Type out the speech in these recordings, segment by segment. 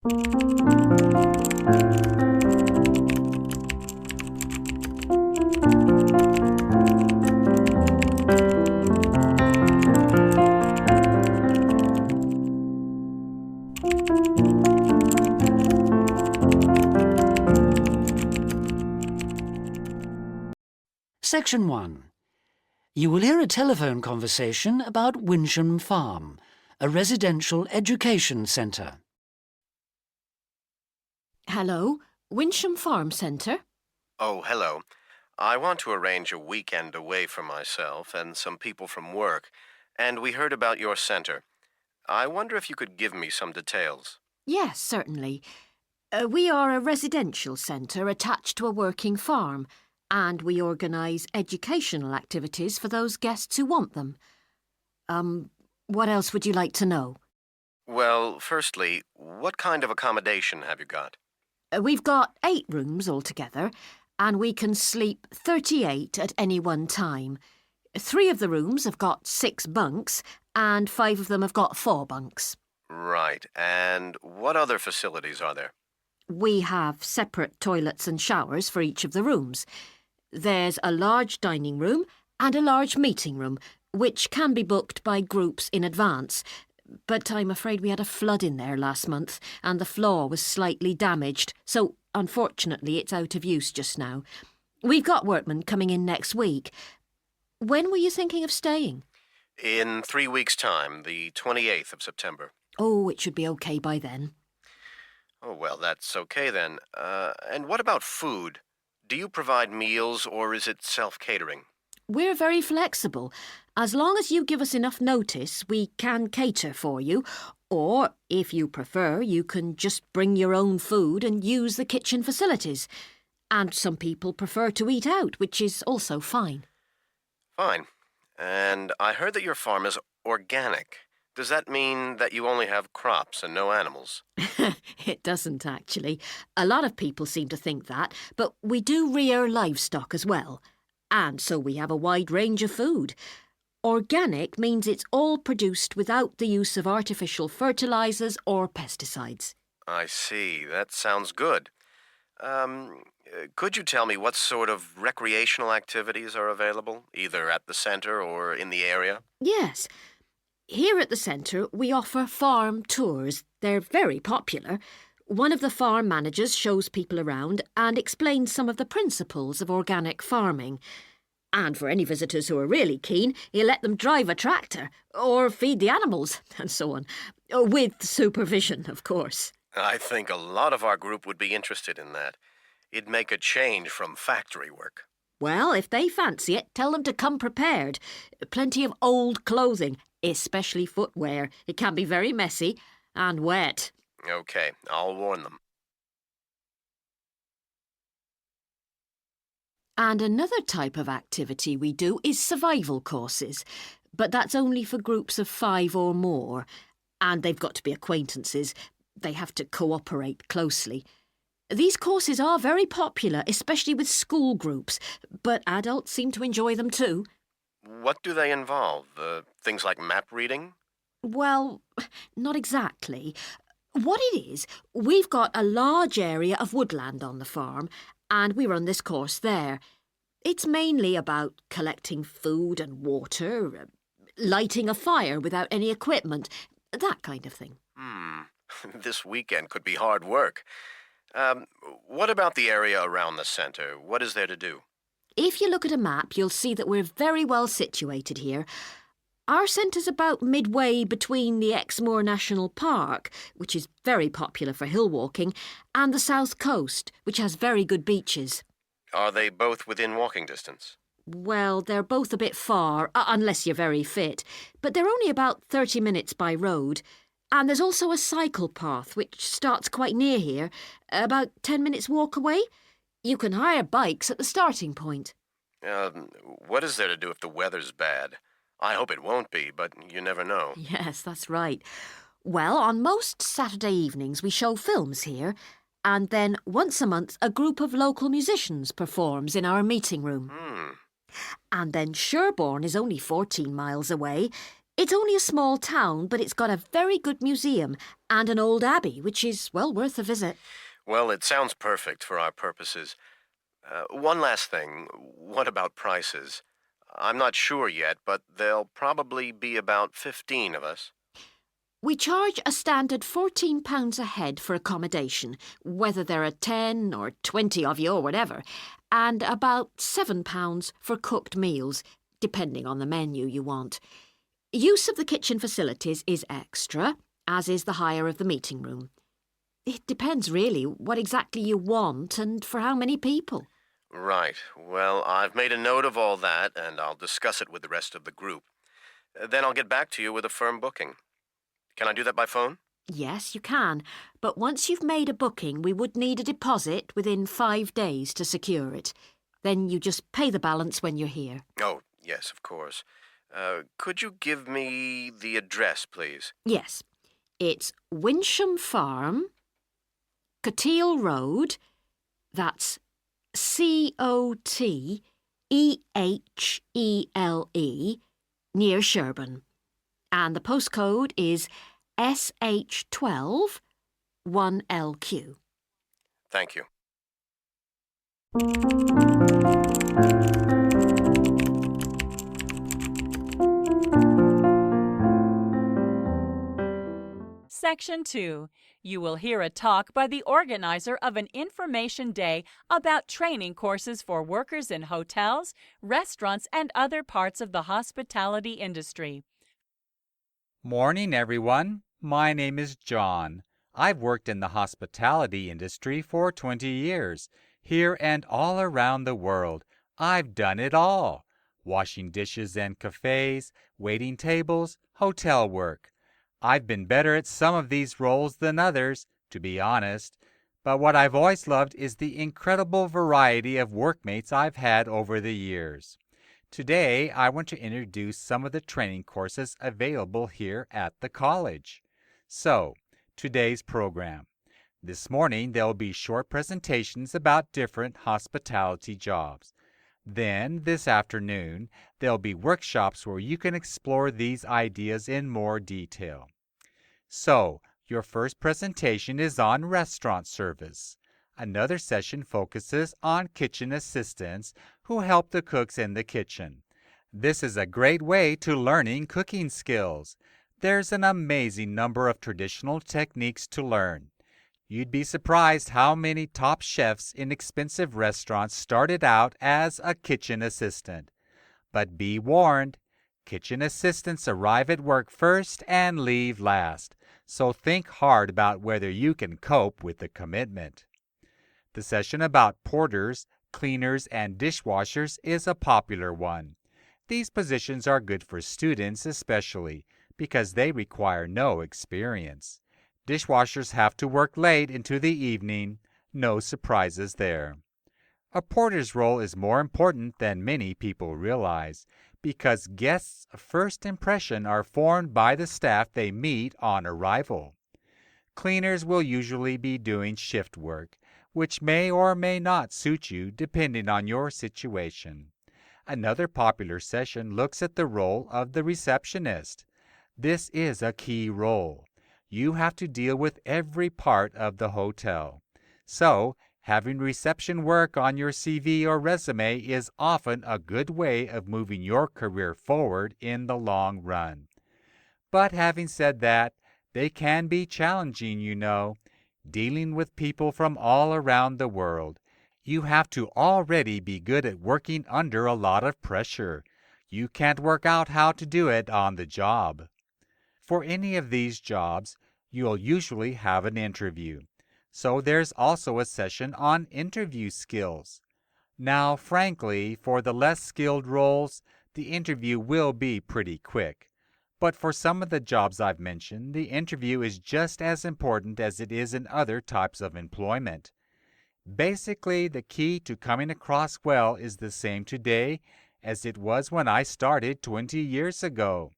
Section 1. You will hear a telephone conversation about Winsham Farm, a residential education centre. Hello, Winsham Farm Centre. Oh, hello. I want to arrange a weekend away for myself and some people from work, and we heard about your centre. I wonder if you could give me some details. Yes, certainly. We are a residential centre attached to a working farm, and we organise educational activities for those guests who want them. What else would you like to know? Well, firstly, what kind of accommodation have you got? We've got 8 rooms altogether, and we can sleep 38 at any one time. 3 of the rooms have got 6 bunks, and 5 of them have got 4 bunks. Right, and what other facilities are there? We have separate toilets and showers for each of the rooms. There's a large dining room and a large meeting room, which can be booked by groups in advance. But I'm afraid we had a flood in there last month, and the floor was slightly damaged, so unfortunately it's out of use just now. We've got workmen coming in next week. When were you thinking of staying? In 3 weeks' time, the 28th of September. Oh, it should be okay by then. Oh, well, that's okay then. And what about food? Do you provide meals, or is it self-catering? We're very flexible. As long as you give us enough notice, we can cater for you. Or, if you prefer, you can just bring your own food and use the kitchen facilities. And some people prefer to eat out, which is also fine. Fine. And I heard that your farm is organic. Does that mean that you only have crops and no animals? It doesn't, actually. A lot of people seem to think that, but we do rear livestock as well. And so we have a wide range of food. Organic means it's all produced without the use of artificial fertilisers or pesticides. I see. That sounds good. Could you tell me what sort of recreational activities are available, either at the centre or in the area? Yes. Here at the centre, we offer farm tours. They're very popular. One of the farm managers shows people around and explains some of the principles of organic farming. And for any visitors who are really keen, he'll let them drive a tractor or feed the animals and so on. With supervision, of course. I think a lot of our group would be interested in that. It'd make a change from factory work. Well, if they fancy it, tell them to come prepared. Plenty of old clothing, especially footwear. It can be very messy and wet. Okay, I'll warn them. And another type of activity we do is survival courses. But that's only for groups of 5 or more. And they've got to be acquaintances. They have to cooperate closely. These courses are very popular, especially with school groups, but adults seem to enjoy them too. What do they involve? Things like map reading? Well, not exactly. What it is, we've got a large area of woodland on the farm, and we run this course there. It's mainly about collecting food and water, lighting a fire without any equipment, that kind of thing. This weekend could be hard work. What about the area around the centre? What is there to do? If you look at a map, you'll see that we're very well situated here. Our centre's about midway between the Exmoor National Park, which is very popular for hill walking, and the south coast, which has very good beaches. Are they both within walking distance? Well, they're both a bit far, unless you're very fit, but they're only about 30 minutes by road. And there's also a cycle path, which starts quite near here, about 10 minutes walk away. You can hire bikes at the starting point. What is there to do if the weather's bad? I hope it won't be, but you never know. Yes, that's right. Well, on most Saturday evenings we show films here, and then once a month a group of local musicians performs in our meeting room. And then Sherborne is only 14 miles away. It's only a small town, but it's got a very good museum and an old abbey, which is well worth a visit. Well, it sounds perfect for our purposes. One last thing. What about prices? I'm not sure yet, but there'll probably be about 15 of us. We charge a standard £14 a head for accommodation, whether there are 10 or 20 of you or whatever, and about £7 for cooked meals, depending on the menu you want. Use of the kitchen facilities is extra, as is the hire of the meeting room. It depends really what exactly you want and for how many people. Right. Well, I've made a note of all that, and I'll discuss it with the rest of the group. Then I'll get back to you with a firm booking. Can I do that by phone? Yes, you can, but once you've made a booking, we would need a deposit within 5 days to secure it. Then you just pay the balance when you're here. Oh, yes, of course. Could you give me the address, please? Yes, it's Winsham Farm, Coteale Road, that's Cotehle, near Sherburn. And the postcode is SH12 1LQ. Thank you. Section 2. You will hear a talk by the organizer of an information day about training courses for workers in hotels, restaurants, and other parts of the hospitality industry. Morning, everyone. My name is John. I've worked in the hospitality industry for 20 years, here and all around the world. I've done it all. Washing dishes in cafes, waiting tables, hotel work. I've been better at some of these roles than others, to be honest, but what I've always loved is the incredible variety of workmates I've had over the years. Today, I want to introduce some of the training courses available here at the college. So, today's program. This morning, there will be short presentations about different hospitality jobs. Then, this afternoon, there'll be workshops where you can explore these ideas in more detail. So, your first presentation is on restaurant service. Another session focuses on kitchen assistants who help the cooks in the kitchen. This is a great way to learning cooking skills. There's an amazing number of traditional techniques to learn. You'd be surprised how many top chefs in expensive restaurants started out as a kitchen assistant. But be warned, kitchen assistants arrive at work first and leave last, so think hard about whether you can cope with the commitment. The session about porters, cleaners, and dishwashers is a popular one. These positions are good for students especially because they require no experience. Dishwashers have to work late into the evening. No surprises there. A porter's role is more important than many people realize because guests' first impression are formed by the staff they meet on arrival. Cleaners will usually be doing shift work, which may or may not suit you depending on your situation. Another popular session looks at the role of the receptionist. This is a key role. You have to deal with every part of the hotel. So, having reception work on your CV or resume is often a good way of moving your career forward in the long run. But having said that, they can be challenging, you know, dealing with people from all around the world. You have to already be good at working under a lot of pressure. You can't work out how to do it on the job. For any of these jobs, you'll usually have an interview. So there's also a session on interview skills. Now, frankly, for the less skilled roles, the interview will be pretty quick. But for some of the jobs I've mentioned, the interview is just as important as it is in other types of employment. Basically, the key to coming across well is the same today as it was when I started 20 years ago.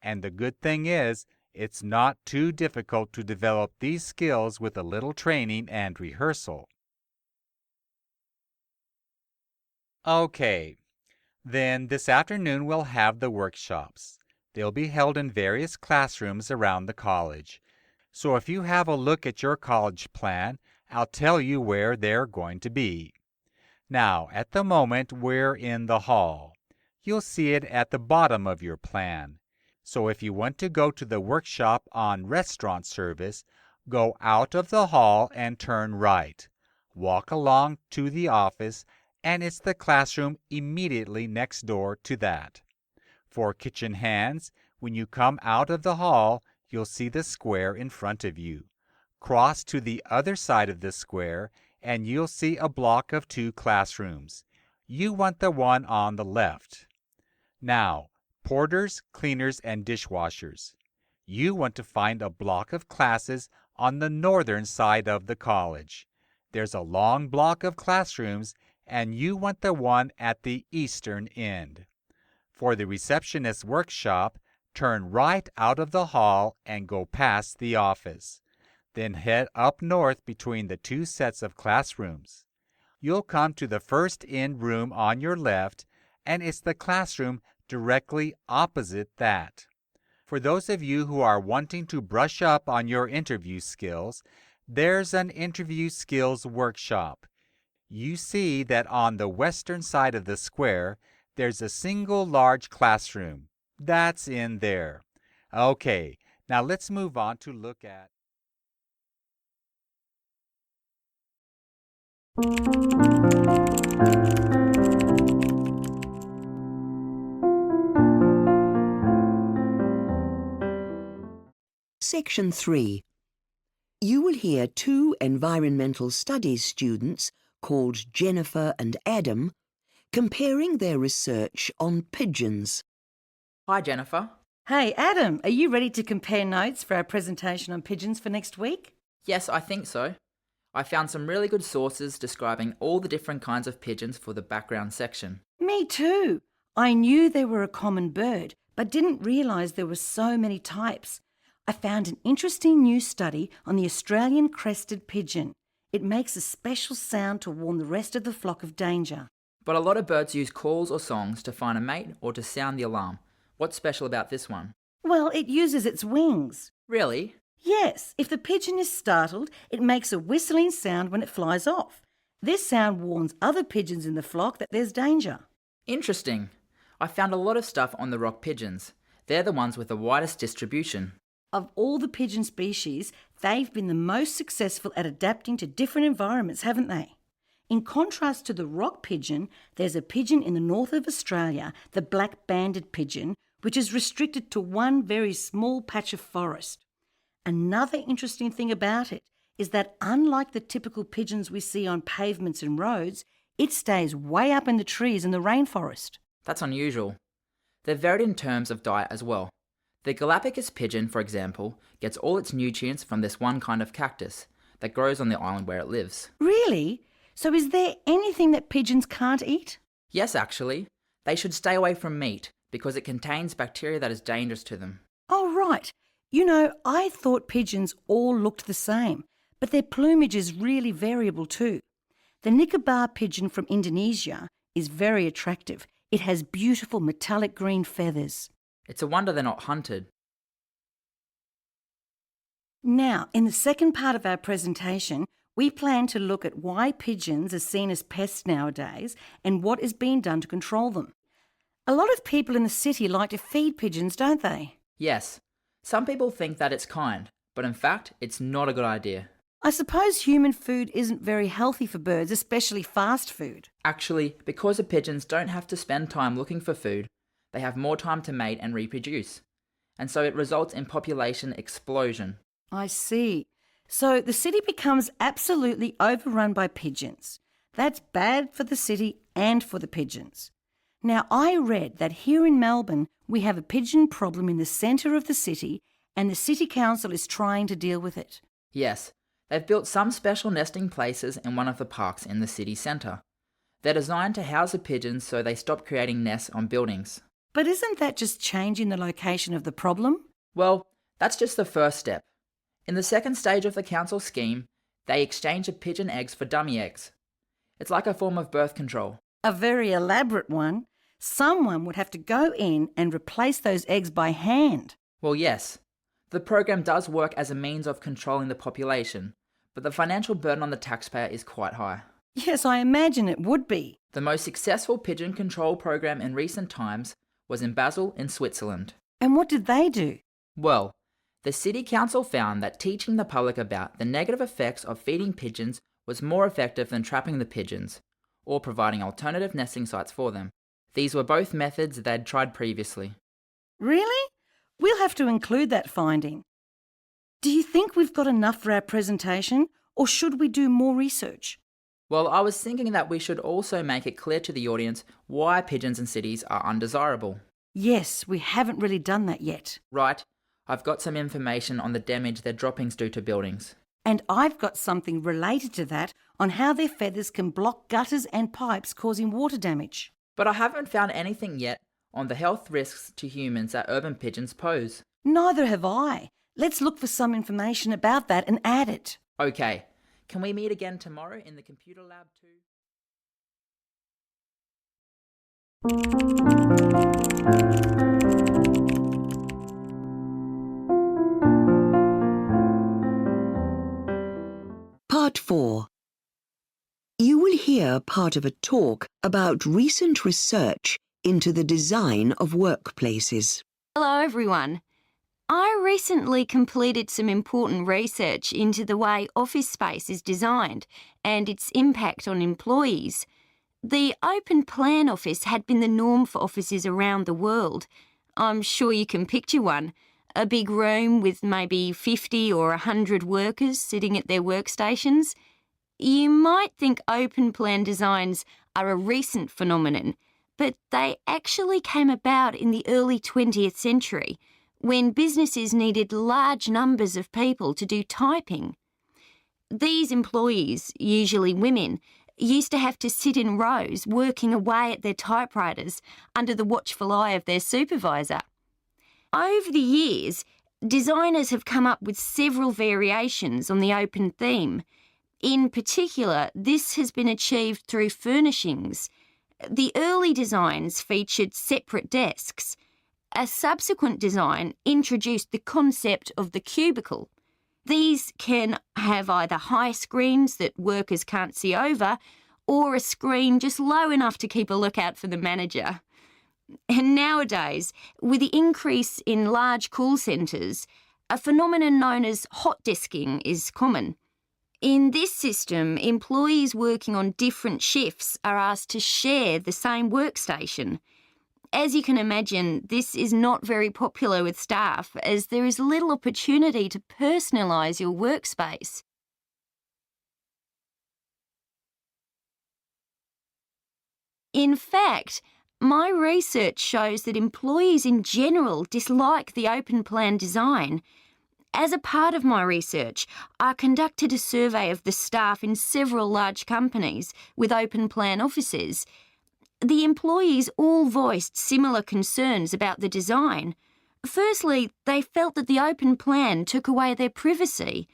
And the good thing is, it's not too difficult to develop these skills with a little training and rehearsal. Okay, then this afternoon we'll have the workshops. They'll be held in various classrooms around the college. So if you have a look at your college plan, I'll tell you where they're going to be. Now, at the moment, we're in the hall. You'll see it at the bottom of your plan. So if you want to go to the workshop on restaurant service, go out of the hall and turn right. Walk along to the office, and it's the classroom immediately next door to that. For kitchen hands, when you come out of the hall, you'll see the square in front of you. Cross to the other side of the square, and you'll see a block of 2 classrooms. You want the one on the left. Now, porters, cleaners, and dishwashers. You want to find a block of classes on the northern side of the college. There's a long block of classrooms, and you want the one at the eastern end. For the receptionist workshop, turn right out of the hall and go past the office. Then head up north between the 2 sets of classrooms. You'll come to the first end room on your left, and it's the classroom directly opposite that. For those of you who are wanting to brush up on your interview skills, there's an interview skills workshop. You see that on the western side of the square, there's a single large classroom. That's in there. Okay, now let's move on to look at Section 3. You will hear 2 environmental studies students called Jennifer and Adam comparing their research on pigeons. Hi, Jennifer. Hey, Adam, are you ready to compare notes for our presentation on pigeons for next week? Yes, I think so. I found some really good sources describing all the different kinds of pigeons for the background section. Me too. I knew they were a common bird, but didn't realise there were so many types. I found an interesting new study on the Australian crested pigeon. It makes a special sound to warn the rest of the flock of danger. But a lot of birds use calls or songs to find a mate or to sound the alarm. What's special about this one? Well, it uses its wings. Really? Yes, if the pigeon is startled, it makes a whistling sound when it flies off. This sound warns other pigeons in the flock that there's danger. Interesting. I found a lot of stuff on the rock pigeons. They're the ones with the widest distribution. Of all the pigeon species, they've been the most successful at adapting to different environments, haven't they? In contrast to the rock pigeon, there's a pigeon in the north of Australia, the black-banded pigeon, which is restricted to one very small patch of forest. Another interesting thing about it is that unlike the typical pigeons we see on pavements and roads, it stays way up in the trees in the rainforest. That's unusual. They're varied in terms of diet as well. The Galapagos pigeon, for example, gets all its nutrients from this one kind of cactus that grows on the island where it lives. Really? So is there anything that pigeons can't eat? Yes, actually. They should stay away from meat because it contains bacteria that is dangerous to them. Oh, right. You know, I thought pigeons all looked the same, but their plumage is really variable too. The Nicobar pigeon from Indonesia is very attractive. It has beautiful metallic green feathers. It's a wonder they're not hunted. Now, in the second part of our presentation, we plan to look at why pigeons are seen as pests nowadays and what is being done to control them. A lot of people in the city like to feed pigeons, don't they? Yes, some people think that it's kind, but in fact, it's not a good idea. I suppose human food isn't very healthy for birds, especially fast food. Actually, because the pigeons don't have to spend time looking for food, they have more time to mate and reproduce. And so it results in population explosion. I see. So the city becomes absolutely overrun by pigeons. That's bad for the city and for the pigeons. Now, I read that here in Melbourne, we have a pigeon problem in the centre of the city, and the City Council is trying to deal with it. Yes, they've built some special nesting places in one of the parks in the city centre. They're designed to house the pigeons so they stop creating nests on buildings. But isn't that just changing the location of the problem? Well, that's just the first step. In the second stage of the council scheme, they exchange the pigeon eggs for dummy eggs. It's like a form of birth control. A very elaborate one. Someone would have to go in and replace those eggs by hand. Well, yes. The program does work as a means of controlling the population, but the financial burden on the taxpayer is quite high. Yes, I imagine it would be. The most successful pigeon control program in recent times was in Basel in Switzerland. And what did they do? Well, the city council found that teaching the public about the negative effects of feeding pigeons was more effective than trapping the pigeons, or providing alternative nesting sites for them. These were both methods they'd tried previously. Really? We'll have to include that finding. Do you think we've got enough for our presentation, or should we do more research? Well, I was thinking that we should also make it clear to the audience why pigeons in cities are undesirable. Yes, we haven't really done that yet. Right, I've got some information on the damage their droppings do to buildings. And I've got something related to that on how their feathers can block gutters and pipes causing water damage. But I haven't found anything yet on the health risks to humans that urban pigeons pose. Neither have I. Let's look for some information about that and add it. Okay, can we meet again tomorrow in the computer lab too? Part 4. You will hear part of a talk about recent research into the design of workplaces. Hello everyone. I recently completed some important research into the way office space is designed and its impact on employees. The open plan office had been the norm for offices around the world. I'm sure you can picture one. A big room with maybe 50 or 100 workers sitting at their workstations. You might think open plan designs are a recent phenomenon, but they actually came about in the early 20th century when businesses needed large numbers of people to do typing. These employees, usually women, used to have to sit in rows working away at their typewriters under the watchful eye of their supervisor. Over the years, designers have come up with several variations on the open theme. In particular, this has been achieved through furnishings. The early designs featured separate desks. A subsequent design introduced the concept of the cubicle. These can have either high screens that workers can't see over, or a screen just low enough to keep a lookout for the manager. And nowadays, with the increase in large call centres, a phenomenon known as hot desking is common. In this system, employees working on different shifts are asked to share the same workstation. As you can imagine, this is not very popular with staff as there is little opportunity to personalise your workspace. In fact, my research shows that employees in general dislike the open plan design. As a part of my research, I conducted a survey of the staff in several large companies with open plan offices. The employees all voiced similar concerns about the design. Firstly, they felt that the open plan took away their privacy,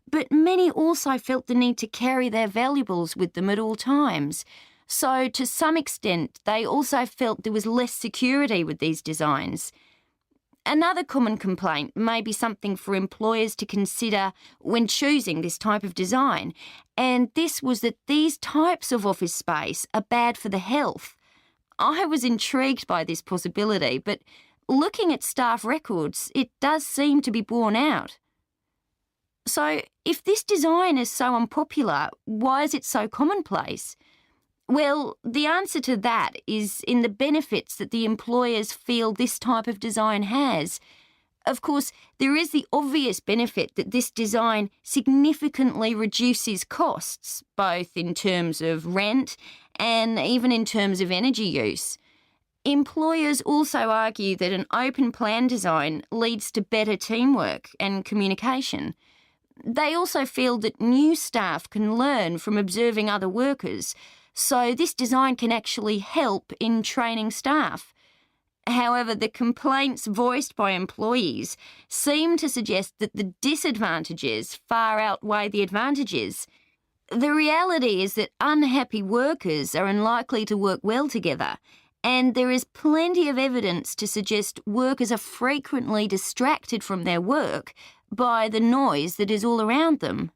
but many also felt the need to carry their valuables with them at all times. So, to some extent, they also felt there was less security with these designs. Another common complaint may be something for employers to consider when choosing this type of design, and this was that these types of office space are bad for the health. I was intrigued by this possibility, but looking at staff records, it does seem to be borne out. So, if this design is so unpopular, why is it so commonplace? Well, the answer to that is in the benefits that the employers feel this type of design has. Of course, there is the obvious benefit that this design significantly reduces costs, both in terms of rent and even in terms of energy use. Employers also argue that an open plan design leads to better teamwork and communication. They also feel that new staff can learn from observing other workers, so this design can actually help in training staff. However, the complaints voiced by employees seem to suggest that the disadvantages far outweigh the advantages. The reality is that unhappy workers are unlikely to work well together, and there is plenty of evidence to suggest workers are frequently distracted from their work by the noise that is all around them.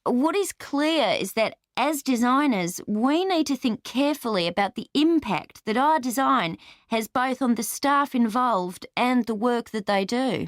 What is clear is that as designers, we need to think carefully about the impact that our design has both on the staff involved and the work that they do.